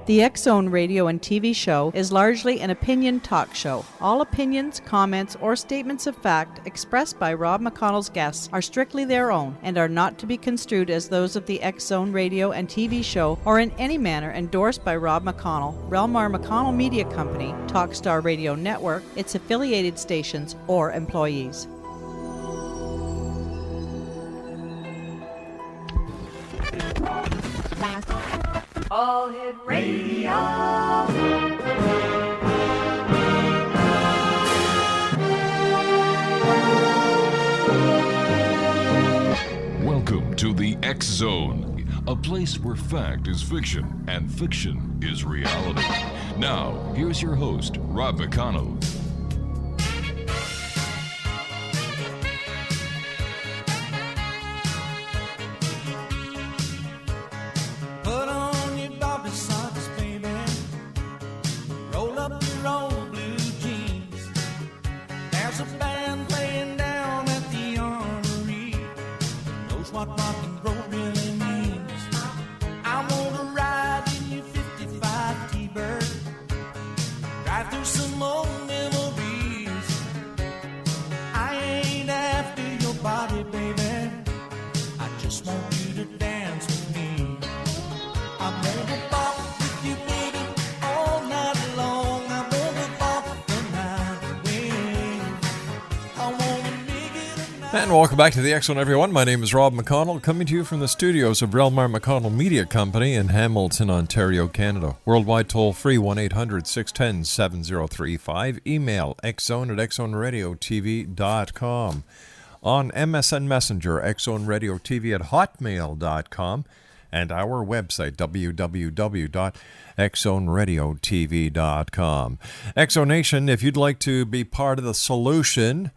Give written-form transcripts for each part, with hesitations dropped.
The X-Zone radio and TV show is largely an opinion talk show. All opinions, comments, or statements of fact expressed by Rob McConnell's guests are strictly their own and are not to be construed as those of the X-Zone radio and TV show or in any manner endorsed by Rob McConnell, Relmar McConnell Media Company, Talkstar Radio Network, its affiliated stations, or employees. All Hit Radio. Welcome to the X Zone, a place where fact is fiction and fiction is reality. Now, here's your host, Rob McConnell. And welcome back to the X Zone, everyone. My name is Rob McConnell, coming to you from the studios of Relmar McConnell Media Company in Hamilton, Ontario, Canada. Worldwide toll-free, 1-800-610-7035. Email xzone@xzoneradiotv.com. On MSN Messenger, xzoneradiotv at hotmail.com. And our website, www.xzoneradiotv.com. Exonation, if you'd like to be part of the solution,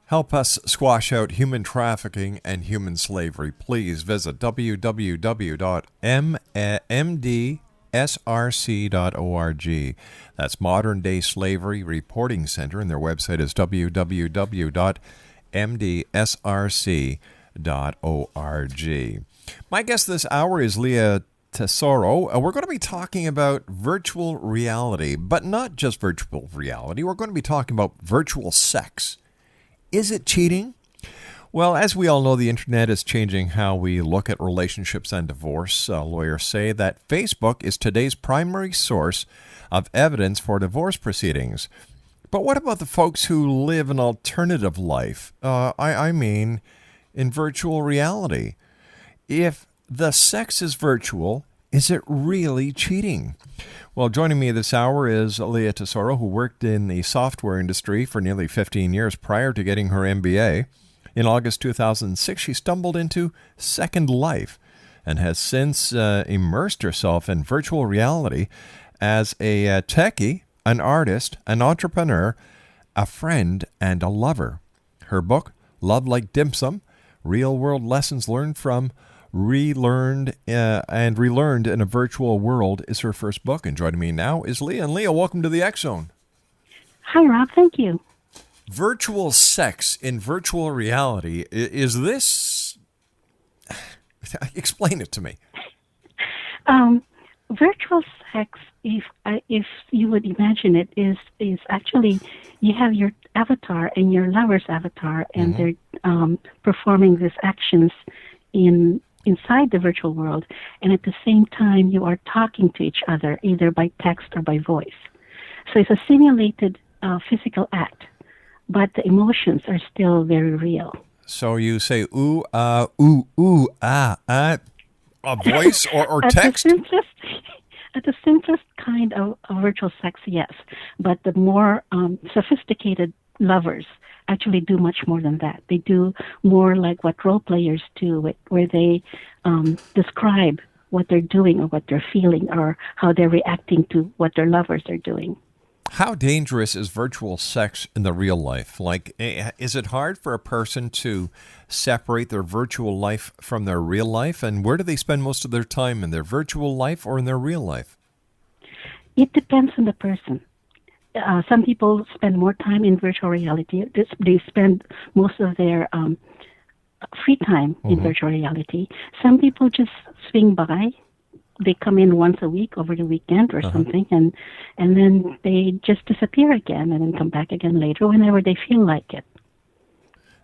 help us squash out human trafficking and human slavery, please visit www.mdsrc.org. That's Modern Day Slavery Reporting Center, and their website is www.mdsrc.org. My guest this hour is LEA TESORO. We're going to be talking about virtual reality, but not just virtual reality. We're going to be talking about virtual sex. Is it cheating? Well, as we all know, the internet is changing how we look at relationships and divorce. Lawyers say that Facebook is today's primary source of evidence for divorce proceedings. But what about the folks who live an alternative life? I mean, in virtual reality. If the sex is virtual, is it really cheating? Well, joining me this hour is LEA TESORO, who worked in the software industry for nearly 15 years prior to getting her MBA. In August 2006, she stumbled into Second Life and has since immersed herself in virtual reality as a techie, an artist, an entrepreneur, a friend, and a lover. Her book, Love Like Dim Sum, Real-World Lessons Learned from Relearned and Relearned in a Virtual World, is her first book. And joining me now is LEA. And LEA, welcome to the X Zone. Hi, Rob. Thank you. Virtual sex in virtual reality. Is this... Explain it to me. Virtual sex, if you would imagine it, is actually you have your avatar and your lover's avatar, and they're performing these actions inside the virtual world, and at the same time you are talking to each other either by text or by voice. So it's a simulated physical act, but the emotions are still very real. So you say ooh, a voice or text? At the simplest kind of virtual sex, yes, but the more sophisticated lovers actually do much more than that. They do more like what role players do, where they describe what they're doing or what they're feeling or how they're reacting to what their lovers are doing. How dangerous is virtual sex in the real life? Like, is it hard for a person to separate their virtual life from their real life? And where do they spend most of their time, in their virtual life or in their real life? It depends on the person. Some people spend more time in virtual reality. They spend most of their free time in virtual reality. Some people just swing by, they come in once a week over the weekend or something, and then they just disappear again and then come back again later whenever they feel like it.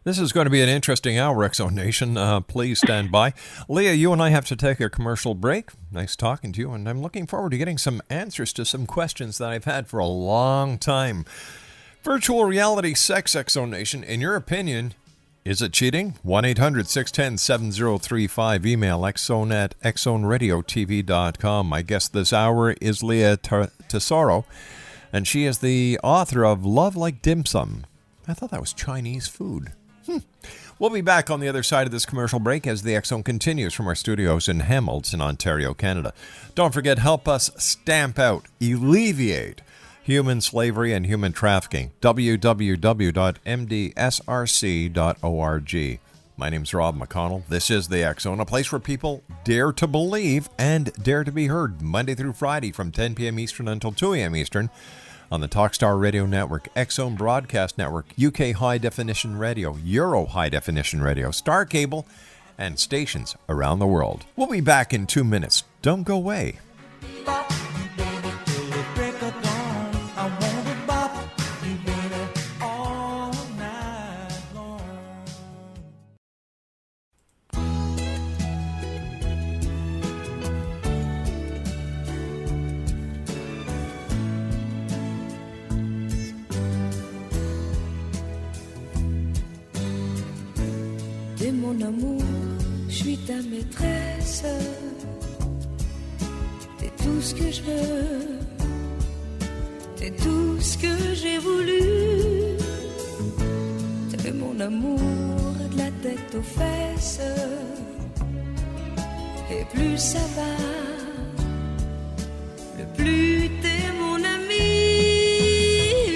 This is going to be an interesting hour, X-Zone Nation. Please stand by. Leah, you and I have to take a commercial break. Nice talking to you, and I'm looking forward to getting some answers to some questions that I've had for a long time. Virtual reality sex, X-Zone Nation, in your opinion, is it cheating? 1-800-610-7035. Email xzone@xzoneradiotv.com. My guest this hour is Leah TESORO, and she is the author of Love Like Dim Sum. I thought that was Chinese food. We'll be back on the other side of this commercial break as the X-Zone continues from our studios in Hamilton, Ontario, Canada. Don't forget, help us stamp out, alleviate human slavery and human trafficking. www.mdsrc.org. My name's Rob McConnell. This is the X-Zone, a place where people dare to believe and dare to be heard, Monday through Friday from 10 p.m. Eastern until 2 a.m. Eastern. On the Talkstar Radio Network, X-Zone Broadcast Network, UK High Definition Radio, Euro High Definition Radio, Star Cable, and stations around the world. We'll be back in 2 minutes. Don't go away. Mon amour, je suis ta maîtresse. T'es tout ce que je veux, t'es tout ce que j'ai voulu. T'es mon amour de la tête aux fesses. Et plus ça va, le plus t'es mon ami.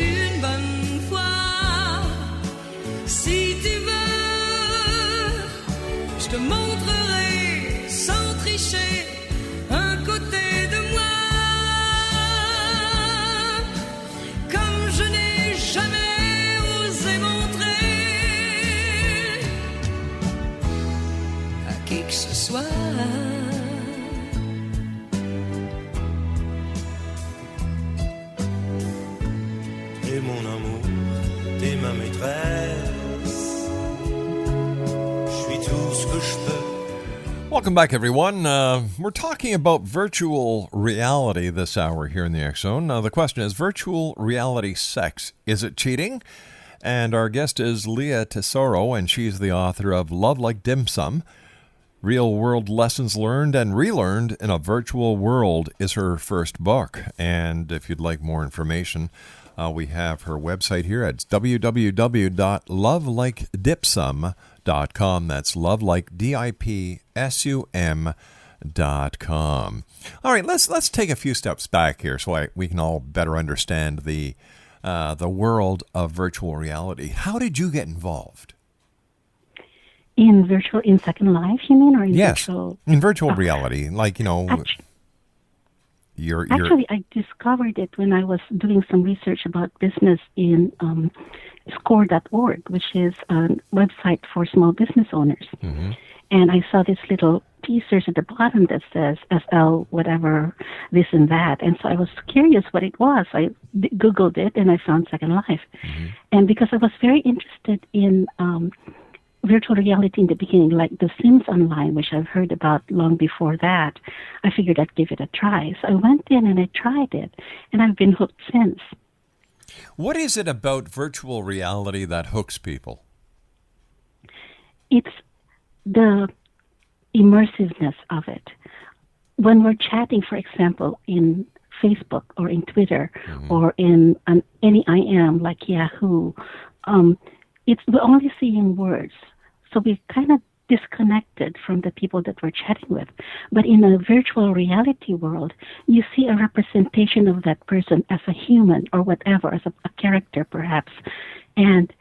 Une bonne fois, si tu veux, je te montrerai sans tricher un côté de moi comme je n'ai jamais osé montrer à qui que ce soit. T'es mon amour, t'es ma maîtresse. Tout ce que je peux. Welcome back, everyone. We're talking about virtual reality this hour here in the X-Zone. The question is, virtual reality sex, is it cheating? And our guest is Leah TESORO, and she's the author of Love Like Dim Sum. Real-world lessons learned and relearned in a virtual world is her first book. And if you'd like more information, we have her website here at www.lovelikedipsum.com. That's lovelikedipsum.com. All right, let's take a few steps back here so we can all better understand the world of virtual reality. How did you get involved? In Second Life, you mean, or in yes, virtual? In virtual reality, like Actually, I discovered it when I was doing some research about business in score.org, which is a website for small business owners. Mm-hmm. And I saw this little teasers at the bottom that says SL, whatever, this and that. And so I was curious what it was. I Googled it and I found Second Life. Mm-hmm. And because I was very interested in virtual reality in the beginning, like The Sims Online, which I've heard about long before that, I figured I'd give it a try. So I went in and I tried it, and I've been hooked since. What is it about virtual reality that hooks people? It's the immersiveness of it. When we're chatting, for example, in Facebook or in Twitter or in any IM like Yahoo, we're only seeing words. So we're kind of disconnected from the people that we're chatting with. But in a virtual reality world, you see a representation of that person as a human or whatever, as a character perhaps. And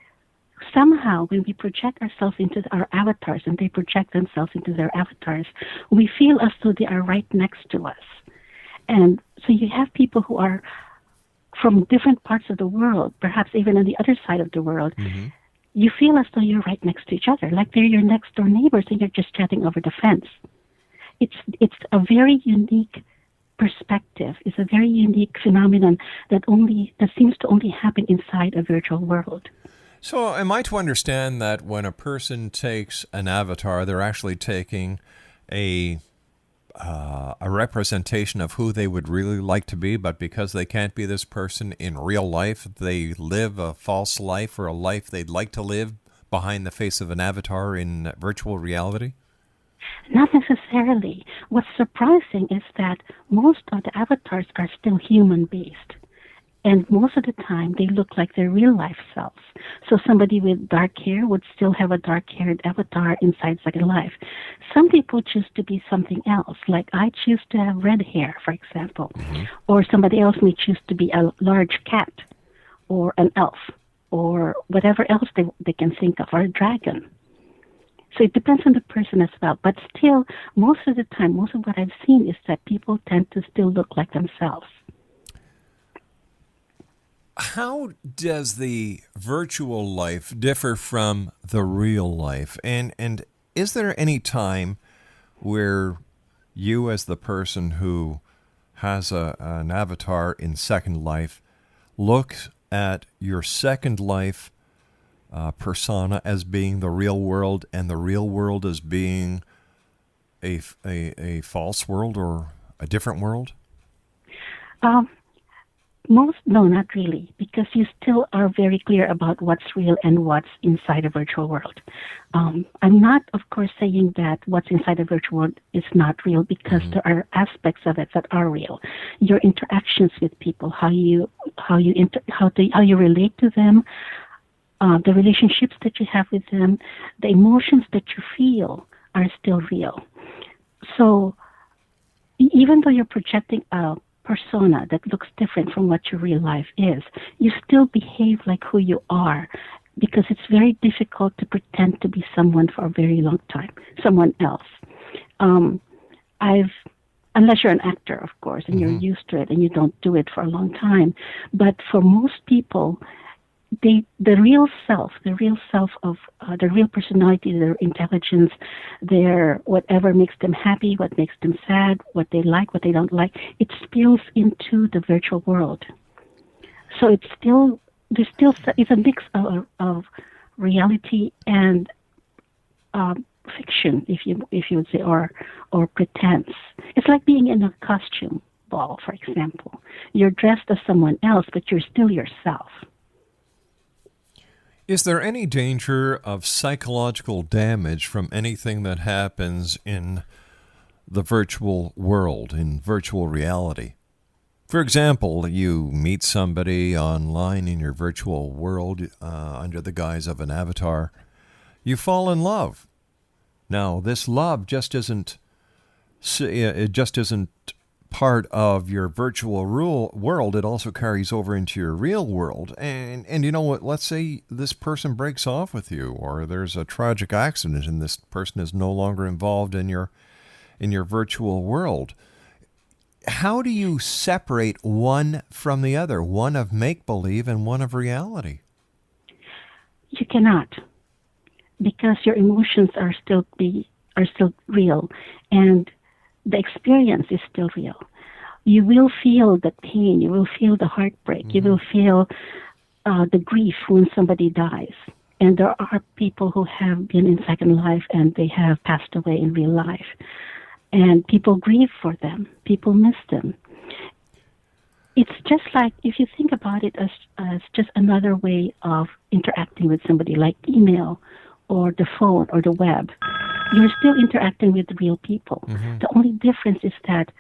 somehow when we project ourselves into our avatars and they project themselves into their avatars, we feel as though they are right next to us. And so you have people who are from different parts of the world, perhaps even on the other side of the world. Mm-hmm. You feel as though you're right next to each other, like they're your next door neighbors and you're just chatting over the fence. it's a very unique perspective. It's a very unique phenomenon that seems to only happen inside a virtual world. So am I to understand that when a person takes an avatar, they're actually taking a representation of who they would really like to be, but because they can't be this person in real life, they live a false life or a life they'd like to live behind the face of an avatar in virtual reality? Not necessarily. What's surprising is that most of the avatars are still human-based. And most of the time, they look like their real-life selves. So somebody with dark hair would still have a dark-haired avatar inside Second Life. Some people choose to be something else, like I choose to have red hair, for example. Mm-hmm. Or somebody else may choose to be a large cat, or an elf, or whatever else they can think of, or a dragon. So it depends on the person as well. But still, most of the time, most of what I've seen is that people tend to still look like themselves. How does the virtual life differ from the real life? And is there any time where you, as the person who has an avatar in Second Life, looks at your Second Life persona as being the real world, and the real world as being a false world or a different world? No, not really, because you still are very clear about what's real and what's inside a virtual world. I'm not, of course, saying that what's inside a virtual world is not real, because there are aspects of it that are real. Your interactions with people, how you relate to them, the relationships that you have with them, the emotions that you feel are still real. So even though you're projecting a persona that looks different from what your real life is, you still behave like who you are, because it's very difficult to pretend to be someone for a very long time, someone else. Unless you're an actor, of course, and you're used to it and you don't do it for a long time. But for most people, the real self of the real personality, their intelligence, their whatever makes them happy, what makes them sad, what they like, what they don't like, it spills into the virtual world. So it's a mix of reality and fiction, if you would say, or pretense. It's like being in a costume ball, for example. You're dressed as someone else, but you're still yourself. Is there any danger of psychological damage from anything that happens in the virtual world, in virtual reality? For example, you meet somebody online in your virtual world under the guise of an avatar. You fall in love. Now, this love just isn't part of your virtual world. It also carries over into your real world. And you know what? Let's say this person breaks off with you, or there's a tragic accident and this person is no longer involved in your virtual world. How do you separate one from the other, one of make-believe and one of reality? You cannot, because your emotions are still real, and the experience is still real. You will feel the pain, you will feel the heartbreak, you will feel the grief when somebody dies. And there are people who have been in Second Life and they have passed away in real life. And people grieve for them, people miss them. It's just like, if you think about it as just another way of interacting with somebody, like email or the phone or the web, you're still interacting with real people. The only difference is that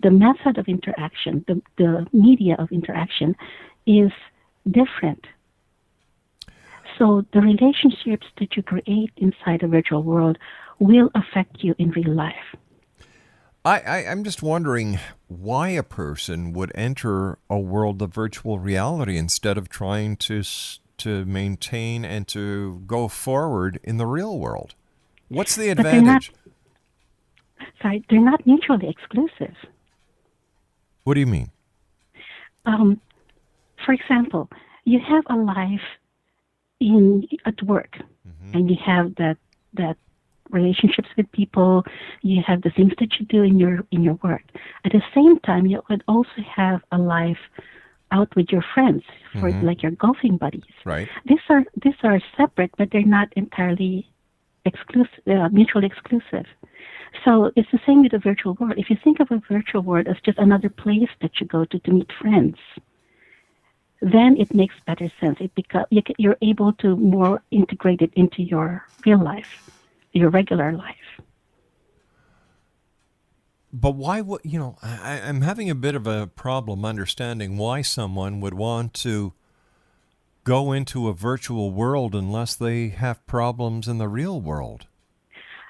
the method of interaction, the media of interaction, is different. So the relationships that you create inside a virtual world will affect you in real life. I'm just wondering why a person would enter a world of virtual reality instead of trying to maintain and to go forward in the real world. What's the advantage? They're not mutually exclusive. What do you mean? For example, you have a life at work, and you have that relationships with people. You have the things that you do in your work. At the same time, you would also have a life out with your friends, for like your golfing buddies. Right. These are separate, but they're not entirely mutually exclusive. So it's the same with the virtual world. If you think of a virtual world as just another place that you go to meet friends, then it makes better sense. You're able to more integrate it into your real life, your regular life. But why would, I'm having a bit of a problem understanding why someone would want to go into a virtual world unless they have problems in the real world.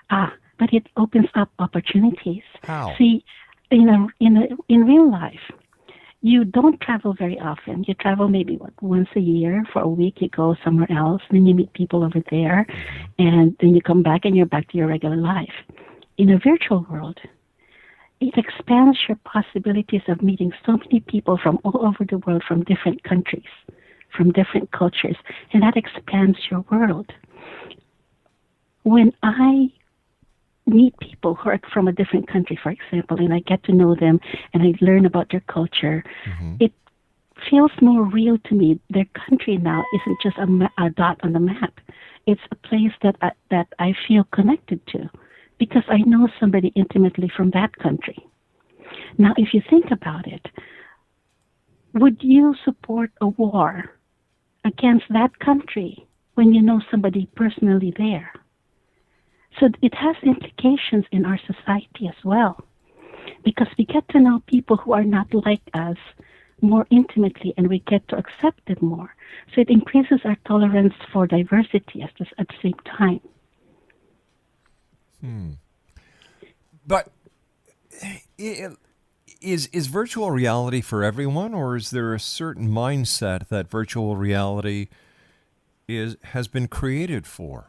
But it opens up opportunities. How? See, in real life, you don't travel very often. You travel maybe once a year for a week. You go somewhere else, then you meet people over there, and then you come back and you're back to your regular life. In a virtual world, it expands your possibilities of meeting so many people from all over the world, from different countries, from different cultures, and that expands your world. When I meet people who are from a different country, for example, and I get to know them and I learn about their culture, it feels more real to me. Their country now isn't just a dot on the map. It's a place that I feel connected to because I know somebody intimately from that country. Now, if you think about it, would you support a war against that country when you know somebody personally there? So it has implications in our society as well, because we get to know people who are not like us more intimately, and we get to accept them more. So it increases our tolerance for diversity at the same time. But is virtual reality for everyone, or is there a certain mindset that virtual reality has been created for?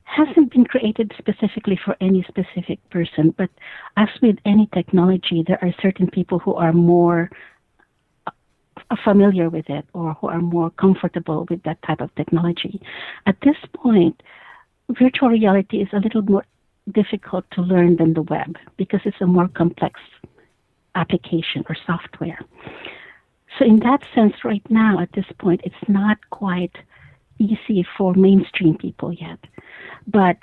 Hasn't been created specifically for any specific person, but as with any technology, there are certain people who are more familiar with it or who are more comfortable with that type of technology. At this point, virtual reality is a little more difficult to learn than the web because it's a more complex application or software. So in that sense, right now, at this point, it's not quite easy for mainstream people yet. But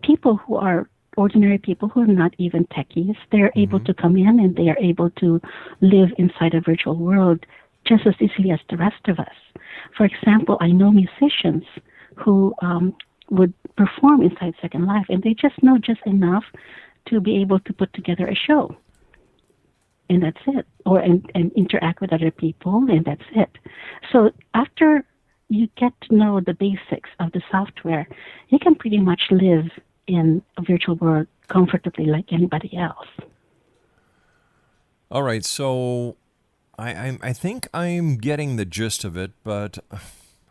people who are ordinary people who are not even techies, they're able to come in and they are able to live inside a virtual world just as easily as the rest of us. For example, I know musicians who would perform inside Second Life, and they just know just enough to be able to put together a show. And that's it. And interact with other people, and that's it. So after you get to know the basics of the software, you can pretty much live in a virtual world comfortably like anybody else. All right, so I think I'm getting the gist of it, but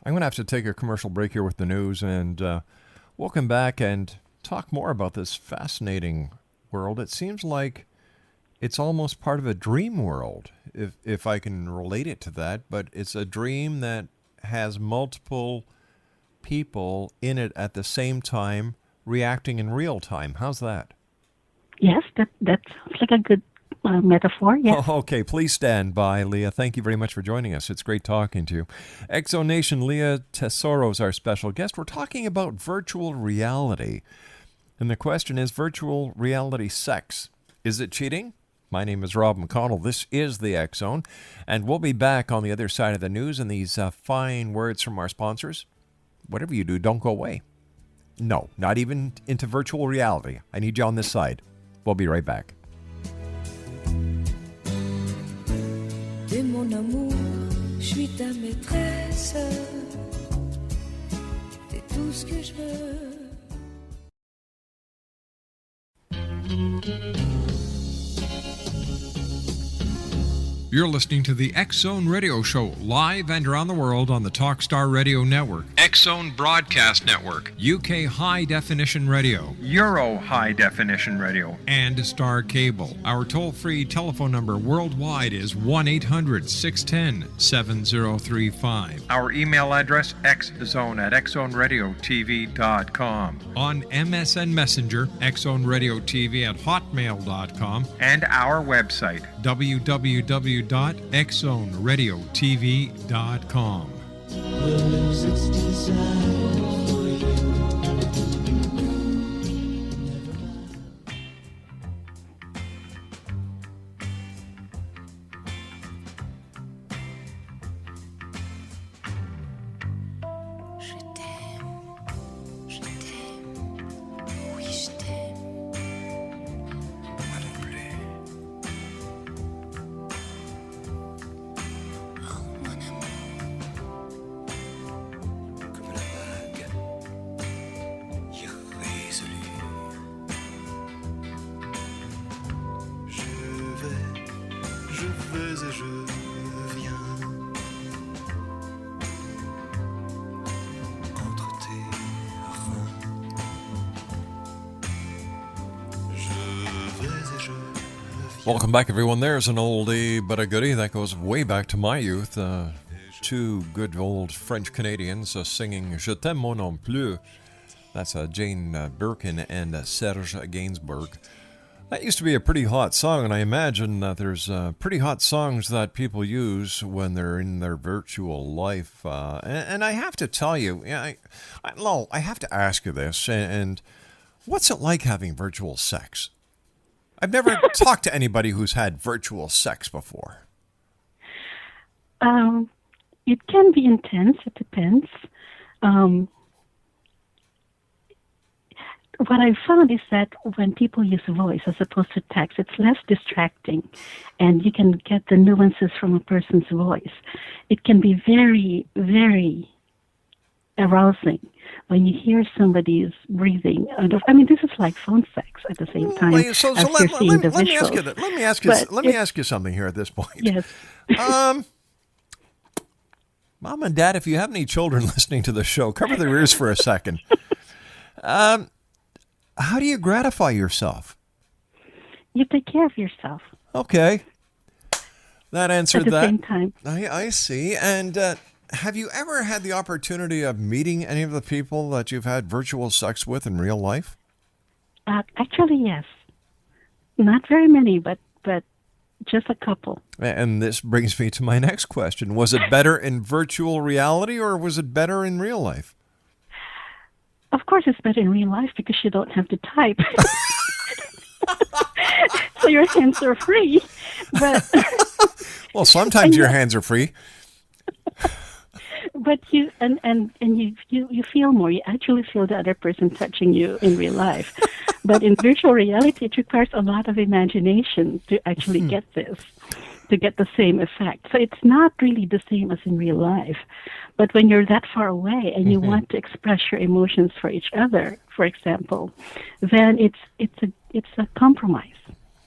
I'm going to have to take a commercial break here with the news, and we'll come back and talk more about this fascinating world. It seems like it's almost part of a dream world, if I can relate it to that, but it's a dream that has multiple people in it at the same time reacting in real time. How's that? Yes, that sounds like a good metaphor, yes. Oh, okay, please stand by, Leah. Thank you very much for joining us. It's great talking to you. Exonation, Leah TESORO is our special guest. We're talking about virtual reality. And the question is, virtual reality sex, is it cheating? My name is Rob McConnell. This is the X Zone, and we'll be back on the other side of the news and these fine words from our sponsors. Whatever you do, don't go away. No, not even into virtual reality. I need you on this side. We'll be right back. T'es mon amour, je suis ta maîtresse. T'es tout ce que je veux. You're listening to the X Zone Radio Show, live and around the world on the Talkstar Radio Network, X Zone Broadcast Network, UK High Definition Radio, Euro High Definition Radio, and Star Cable. Our toll-free telephone number worldwide is 1-800-610-7035. Our email address, xzone@xzoneradiotv.com. On MSN Messenger, xzoneradiotv@hotmail.com, and our website, www.xzoneradiotv.com. Welcome back, everyone. There's an oldie but a goodie that goes way back to my youth. Two good old French Canadians singing Je t'aime moi non plus. That's Jane Birkin and Serge Gainsbourg. That used to be a pretty hot song, and I imagine that there's pretty hot songs that people use when they're in their virtual life. And I have to tell you, Lowell, I have to ask you this, and what's it like having virtual sex? I've never talked to anybody who's had virtual sex before. It can be intense. It depends. What I found is that when people use voice as opposed to text, it's less distracting, and you can get the nuances from a person's voice. It can be very, very arousing when you hear somebody's breathing. I mean, this is like phone sex at the same time. Let me ask you something here at this point. Yes. Mom and Dad, if you have any children listening to the show, cover their ears for a second. How do you gratify yourself? You take care of yourself. Okay. That answered that. At the same time. I see. And have you ever had the opportunity of meeting any of the people that you've had virtual sex with in real life? Actually, yes. Not very many, but just a couple. And this brings me to my next question. Was it better in virtual reality or was it better in real life? Of course it's better in real life because you don't have to type. So your hands are free. But well, sometimes your hands are free. But you feel more. You actually feel the other person touching you in real life. But in virtual reality, it requires a lot of imagination to actually get this, to get the same effect. So it's not really the same as in real life. But when you're that far away and you want to express your emotions for each other, for example, then it's a compromise.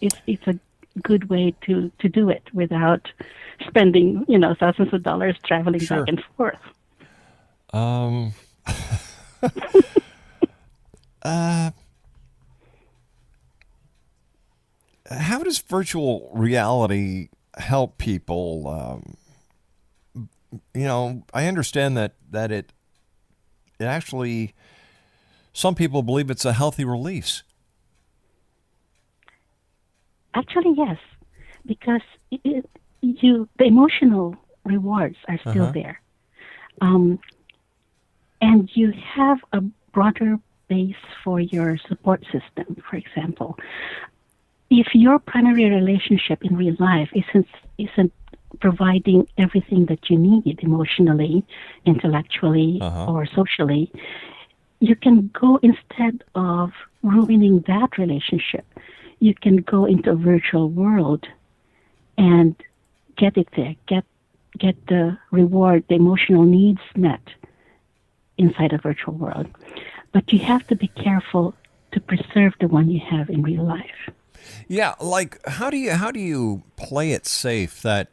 It's a good way to do it without spending thousands of dollars traveling back and forth. How does virtual reality help people? I understand that it actually, some people believe it's a healthy release. Actually, yes, because the emotional rewards are still there. And you have a broader base for your support system, for example. If your primary relationship in real life isn't providing everything that you need emotionally, intellectually, or socially, you can go, instead of ruining that relationship, you can go into a virtual world and get it there, get the reward, the emotional needs met inside a virtual world. But you have to be careful to preserve the one you have in real life. Yeah, like how do you play it safe that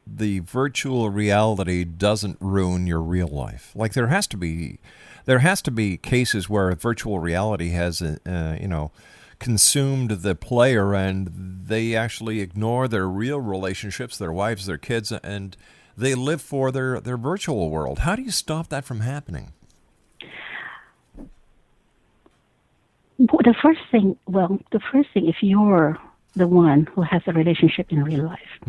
the virtual reality doesn't ruin your real life? Like there has to be cases where virtual reality has consumed the player and they actually ignore their real relationships, their wives, their kids, and they live for their virtual world. How do you stop that from happening? The first thing, if you're the one who has a relationship in real life,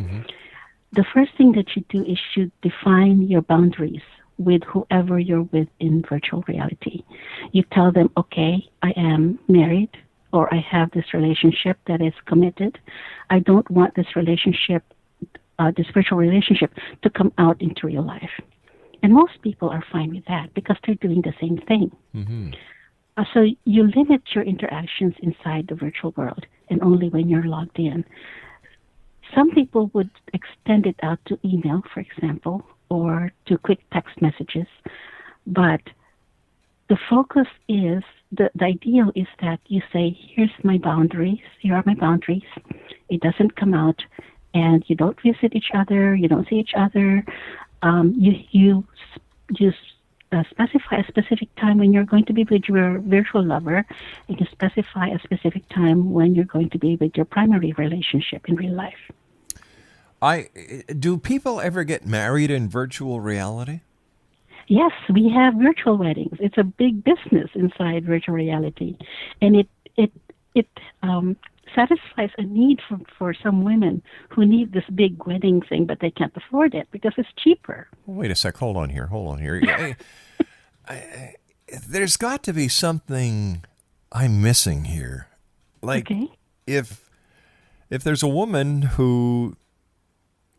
the first thing that you do is you define your boundaries with whoever you're with in virtual reality. You tell them, okay, I am married, or I have this relationship that is committed. I don't want this relationship, this virtual relationship, to come out into real life. And most people are fine with that because they're doing the same thing. Mm-hmm. So you limit your interactions inside the virtual world and only when you're logged in. Some people would extend it out to email, for example, or to quick text messages. But the focus is, the ideal is that you say, here are my boundaries. It doesn't come out, and you don't visit each other, you don't see each other. You specify a specific time when you're going to be with your virtual lover, and you specify a specific time when you're going to be with your primary relationship in real life. Do people ever get married in virtual reality? Yes, we have virtual weddings. It's a big business inside virtual reality, and it satisfies a need for some women who need this big wedding thing, but they can't afford it because it's cheaper. Wait a sec. Hold on here. There's got to be something I'm missing here. Like, okay. if there's a woman who,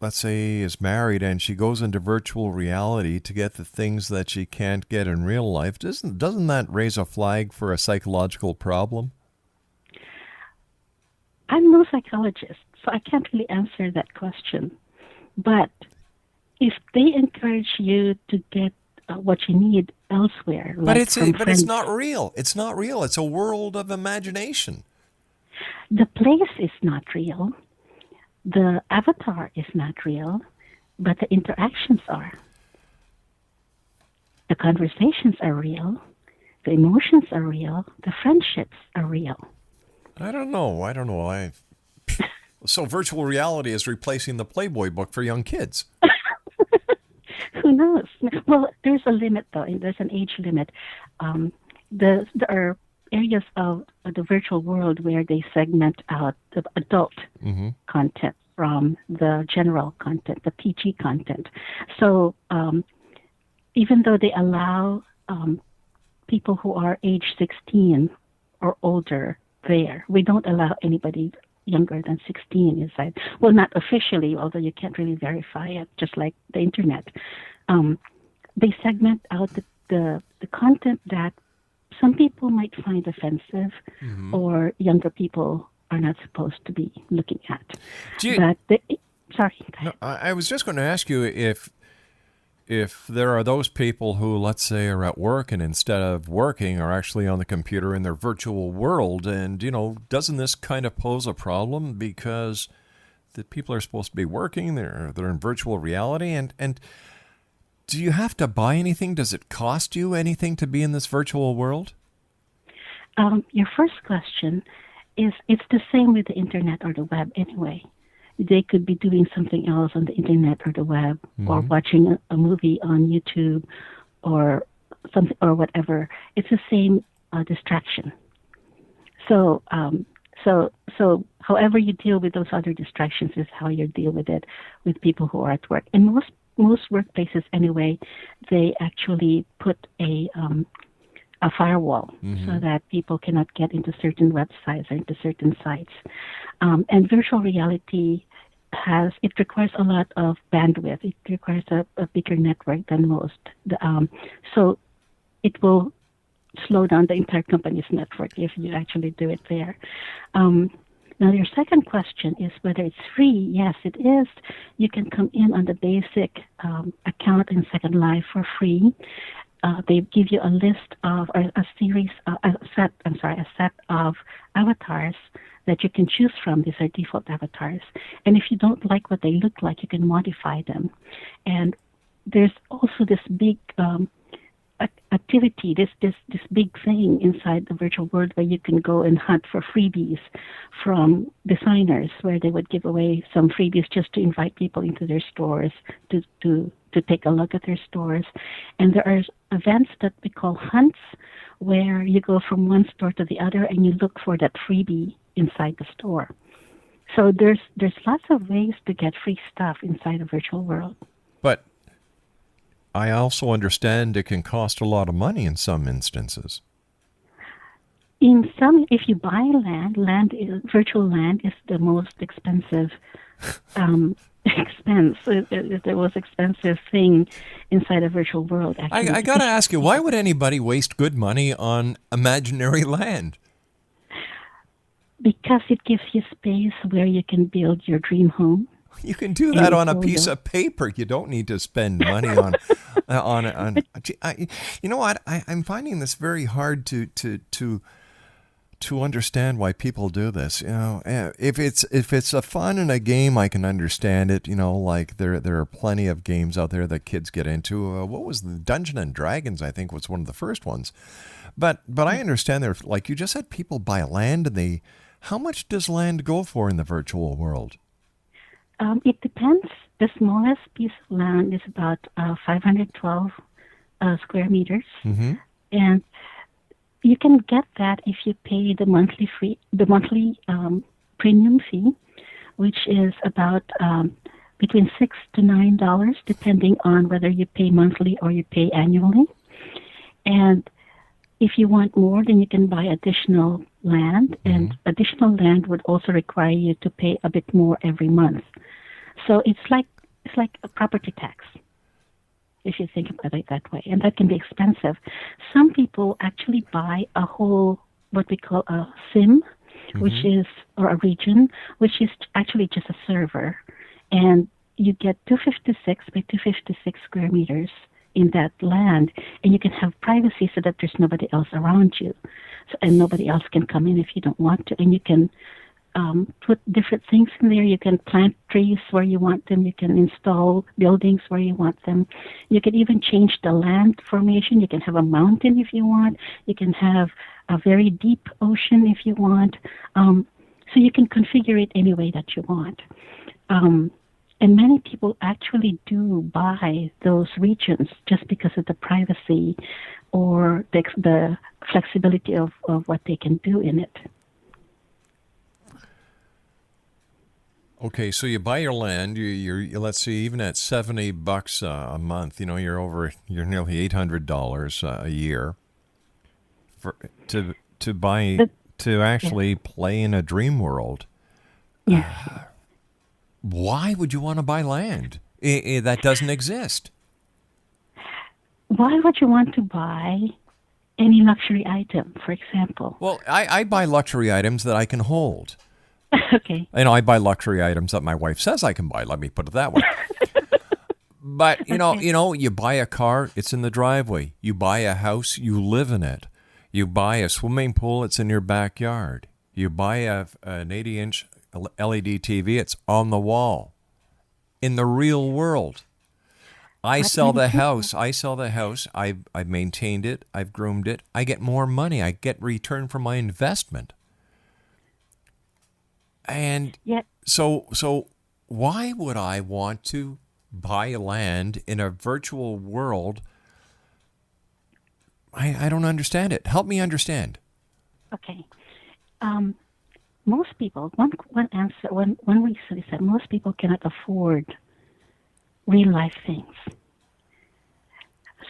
let's say, is married and she goes into virtual reality to get the things that she can't get in real life, doesn't that raise a flag for a psychological problem? I'm no psychologist, so I can't really answer that question. But if they encourage you to get what you need elsewhere, but it's not real. It's not real. It's a world of imagination. The place is not real. The avatar is not real, but the interactions are. The conversations are real. The emotions are real. The friendships are real. I don't know. So virtual reality is replacing the Playboy book for young kids. Who knows? Well, there's a limit, though. There's an age limit. There are areas of the virtual world where they segment out the adult content from the general content, the PG content. So even though they allow people who are age 16 or older there, we don't allow anybody younger than 16 inside. Well, not officially, although you can't really verify it, just like the internet. They segment out the content that some people might find offensive or younger people are not supposed to be looking at. Sorry. No, I was just going to ask you if there are those people who, let's say, are at work and instead of working are actually on the computer in their virtual world. And, doesn't this kind of pose a problem because the people are supposed to be working, they're in virtual reality. And do you have to buy anything? Does it cost you anything to be in this virtual world? Your first question is, it's the same with the internet or the web anyway. They could be doing something else on the internet or the web, or watching a movie on YouTube, or something or whatever. It's the same distraction. So however you deal with those other distractions is how you deal with it with people who are at work. And most workplaces anyway, they actually put a firewall so that people cannot get into certain websites or into certain sites. And virtual reality requires a lot of bandwidth. It requires a bigger network than most. So it will slow down the entire company's network if you actually do it there. Now, your second question is whether it's free. Yes, it is. You can come in on the basic account in Second Life for free. They give you a list of, or a set of avatars that you can choose from. These are default avatars. And if you don't like what they look like, you can modify them. And there's also this big activity, this big thing inside the virtual world where you can go and hunt for freebies from designers, where they would give away some freebies just to invite people into their stores to take a look at their stores. And there are events that we call hunts, where you go from one store to the other and you look for that freebie inside the store. So there's lots of ways to get free stuff inside a virtual world. But I also understand it can cost a lot of money in some instances. In some, if you buy virtual land is the most expensive the most expensive thing inside a virtual world. Actually, I got to ask you, why would anybody waste good money on imaginary land? Because it gives you space where you can build your dream home. You can do that on a piece of paper. You don't need to spend money on. You know what? I'm finding this very hard to understand why people do this. You know, if it's a fun and a game, I can understand it. You know, like there are plenty of games out there that kids get into. What was the Dungeons and Dragons? I think was one of the first ones. But I understand there, like you just said, people buy land, and how much does land go for in the virtual world? It depends. The smallest piece of land is about 512 square meters, and you can get that if you pay the monthly premium fee, which is about between $6 to $9, depending on whether you pay monthly or you pay annually. And if you want more, then you can buy additional land, and additional land would also require you to pay a bit more every month. So it's like a property tax, if you think about it that way, and that can be expensive. Some people actually buy a whole, what we call a sim, which is, or a region, which is actually just a server, and you get 256 by 256 square meters in that land, and you can have privacy so that there's nobody else around you, and nobody else can come in if you don't want to, and you can put different things in there. You can plant trees where you want them. You can install buildings where you want them. You can even change the land formation. You can have a mountain if you want. You can have a very deep ocean if you want. So you can configure it any way that you want. And many people actually do buy those regions just because of the privacy or the flexibility of what they can do in it. Okay, so you buy your land. You're let's see, even at $70 a month, you know, you're nearly $800 a year to actually play in a dream world. Yes. Why would you want to buy land that doesn't exist? Why would you want to buy any luxury item, for example? Well, I buy luxury items that I can hold. Okay. You know, I buy luxury items that my wife says I can buy. Let me put it that way. But, you buy a car, it's in the driveway. You buy a house, you live in it. You buy a swimming pool, it's in your backyard. You buy an 80-inch LED TV, it's on the wall. In the real world. I sell the house. I've maintained it. I've groomed it. I get more money. I get return from my investment. And so why would I want to buy land in a virtual world? I don't understand it. Help me understand. Okay. Most people, one reason is that most people cannot afford real life things.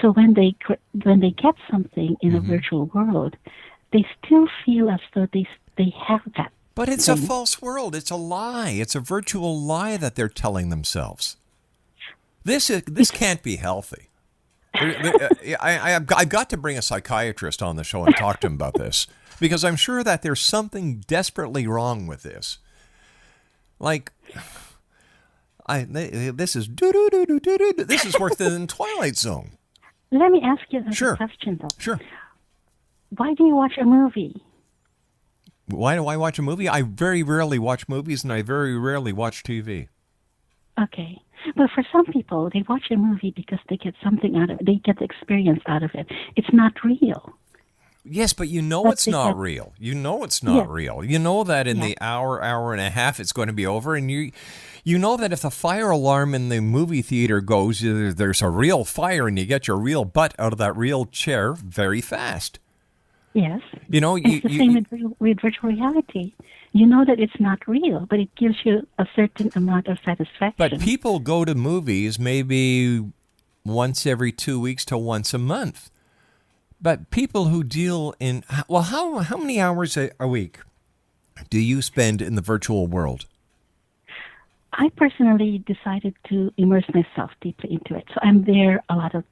So when they get something in a virtual world, they still feel as though they have that. But it's a false world. It's a lie. It's a virtual lie that they're telling themselves. This can't be healthy. I've got to bring a psychiatrist on the show and talk to him about this, because I'm sure that there's something desperately wrong with this. Like, this is worse than Twilight Zone. Let me ask you a question, though. Sure. Why do you watch a movie? Why do I watch a movie? I very rarely watch movies, and I very rarely watch TV. Okay. But for some people, they watch a movie because they get something out of it. They get the experience out of it. It's not real. Yes, but you know But it's they not get- real. You know it's not Yeah. real. You know that in Yeah. the hour and a half, it's going to be over, and you know that if the fire alarm in the movie theater goes, there's a real fire, and you get your real butt out of that real chair very fast. Yes. You know, It's the same with virtual reality. You know that it's not real, but it gives you a certain amount of satisfaction. but people go to movies maybe once every 2 weeks to once a month. But people who deal in, well, how many hours a week do you spend in the virtual world? I personally decided to immerse myself deeply into it, so I'm there a lot of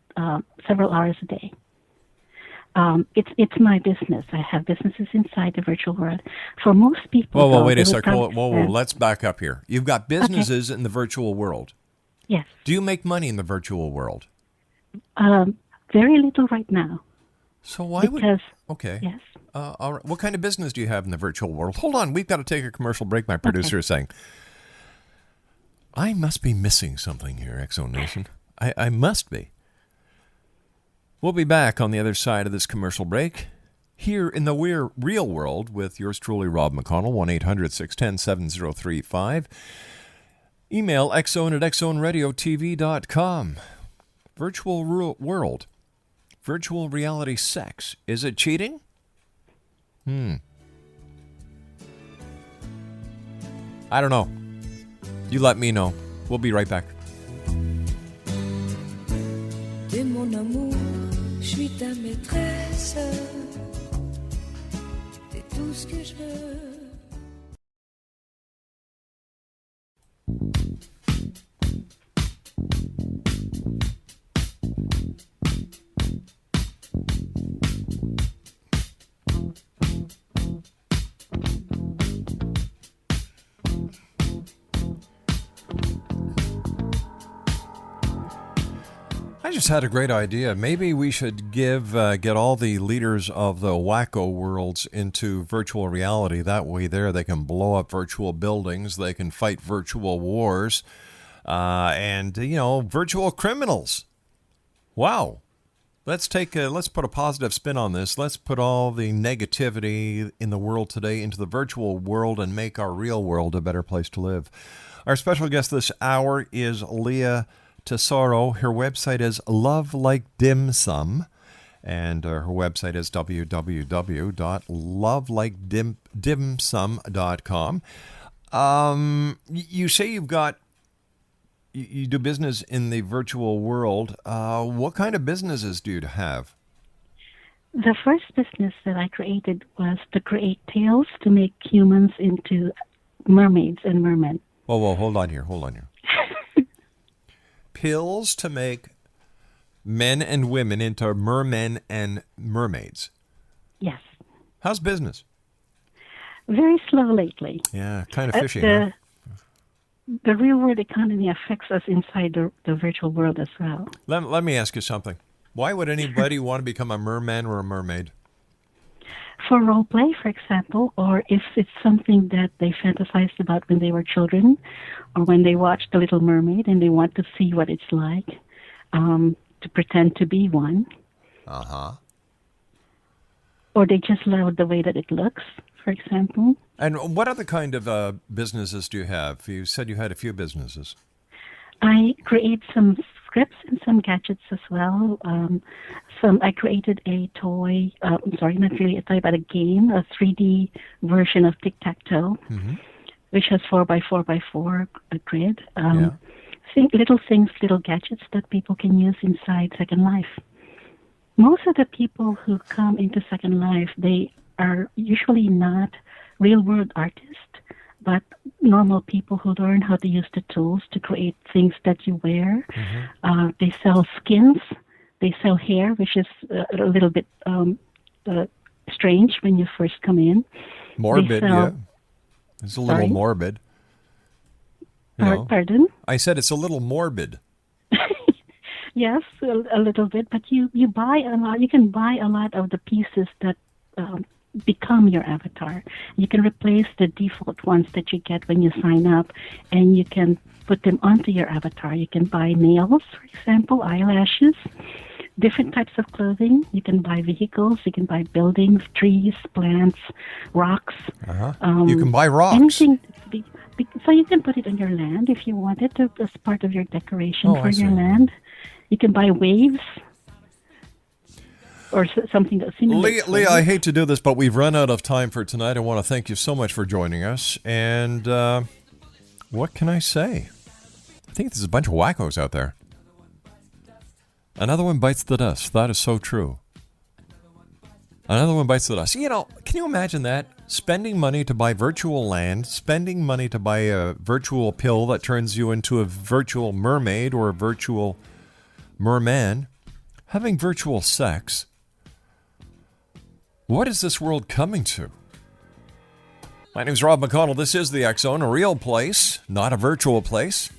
several hours a day. It's my business. I have businesses inside the virtual world. For most people, Whoa, though, wait they a would second. Whoa, probably- let's back up here. You've got businesses in the virtual world. Yes. Do you make money in the virtual world? Very little right now. So why would... Because Okay. yes. All right. What kind of business do you have in the virtual world? Hold on. We've got to take a commercial break. My producer is saying, I must be missing something here, Exo Nation. I must be. We'll be back on the other side of this commercial break here in the real world with yours truly, Rob McConnell, 1-800-610-7035. Email xzone@xzoneradiotv.com. Virtual world. Virtual reality sex. Is it cheating? I don't know. You let me know. We'll be right back. T'es mon amour, je suis ta maîtresse. T'es tout ce que je veux. I just had a great idea. Maybe we should get all the leaders of the wacko worlds into virtual reality. That way they can blow up virtual buildings. They can fight virtual wars. And, virtual criminals. Wow. Let's put a positive spin on this. Let's put all the negativity in the world today into the virtual world and make our real world a better place to live. Our special guest this hour is LEA TESORO. Her website is Love Like Dim Sum, and her website is www.lovelikedimsum.com. You say you do business in the virtual world. What kind of businesses do you have? The first business that I created was to create tales to make humans into mermaids and mermen. Whoa, hold on here. Pills to make men and women into mermen and mermaids. Yes. How's business? Very slow lately. Yeah, kind of fishy, huh? The real world economy affects us inside the virtual world as well. Let me ask you something. Why would anybody want to become a merman or a mermaid? For role play, for example, or if it's something that they fantasized about when they were children, or when they watched The Little Mermaid and they want to see what it's like, to pretend to be one. Uh-huh. Or they just love the way that it looks, for example. And what other kind of businesses do you have? You said you had a few businesses. I create some scripts and some gadgets as well. I created a toy, not really a toy, but a game, a 3D version of tic-tac-toe, which has 4x4x4 grid. Little things, little gadgets that people can use inside Second Life. Most of the people who come into Second Life, they are usually not real-world artists, but normal people who learn how to use the tools to create things that you wear. They sell skins. They sell hair, which is a little bit strange when you first come in. Morbid, yeah. It's a little morbid. Pardon? I said it's a little morbid. Yes, a little bit, but you buy a lot. You can buy a lot of the pieces that become your avatar. You can replace the default ones that you get when you sign up, and you can put them onto your avatar. You can buy nails, for example, eyelashes, different types of clothing. You can buy vehicles. You can buy buildings, trees, plants, rocks. You can buy rocks. Anything. So you can put it on your land if you want it as part of your decoration for your land. You can buy waves or something that's similar. Leah, I hate to do this, but we've run out of time for tonight. I want to thank you so much for joining us. And what can I say? I think there's a bunch of wackos out there. Another one bites the dust. That is so true. Another one bites the dust. You know, can you imagine that? Spending money to buy virtual land, spending money to buy a virtual pill that turns you into a virtual mermaid or a virtual merman, having virtual sex. What is this world coming to? My name is Rob McConnell. This is the X Zone, a real place, not a virtual place.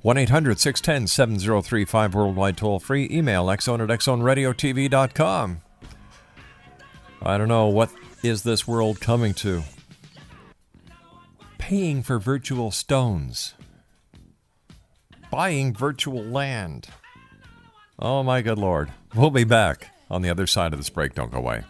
1-800-610-7035, worldwide toll-free. Email xzone@xzoneradiotv.com. I don't know, what is this world coming to? Paying for virtual stones. Buying virtual land. Oh my good Lord. We'll be back on the other side of this break. Don't go away.